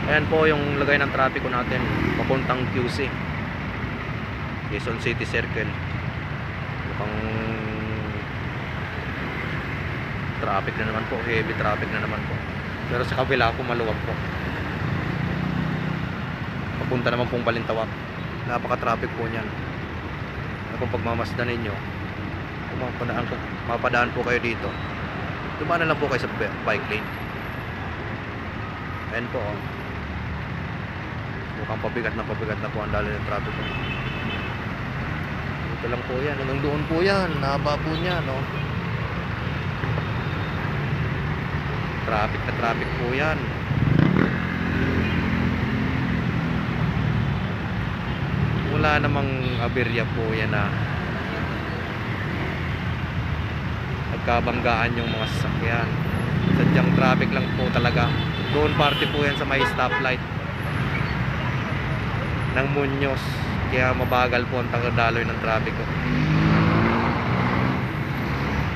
Ayan po yung lagay ng trapiko natin papuntang QC, Quezon City Circle. Mukhang traffic na naman po, heavy traffic na naman po. Pero sa kabila po maluwag po. Papunta naman pong Balintawak. Napaka-traffic po niyan. Kung pagmamasdan ninyo, kung mapadaan po kayo dito, dumaan na lang po kayo sa bike lane. Ayan po, oh. Mukhang pabigat na po ang daloy ng traffic po. Dito lang po yan, hanggang doon po yan, nahaba po niya, no? Traffic na traffic po yan. Wala namang aberya po yan na nagkabanggaan yung mga sasakyan. Sadyang traffic lang po talaga. Doon party po yan sa may stoplight ng Muñoz, kaya mabagal po ang daloy ng traffic ko.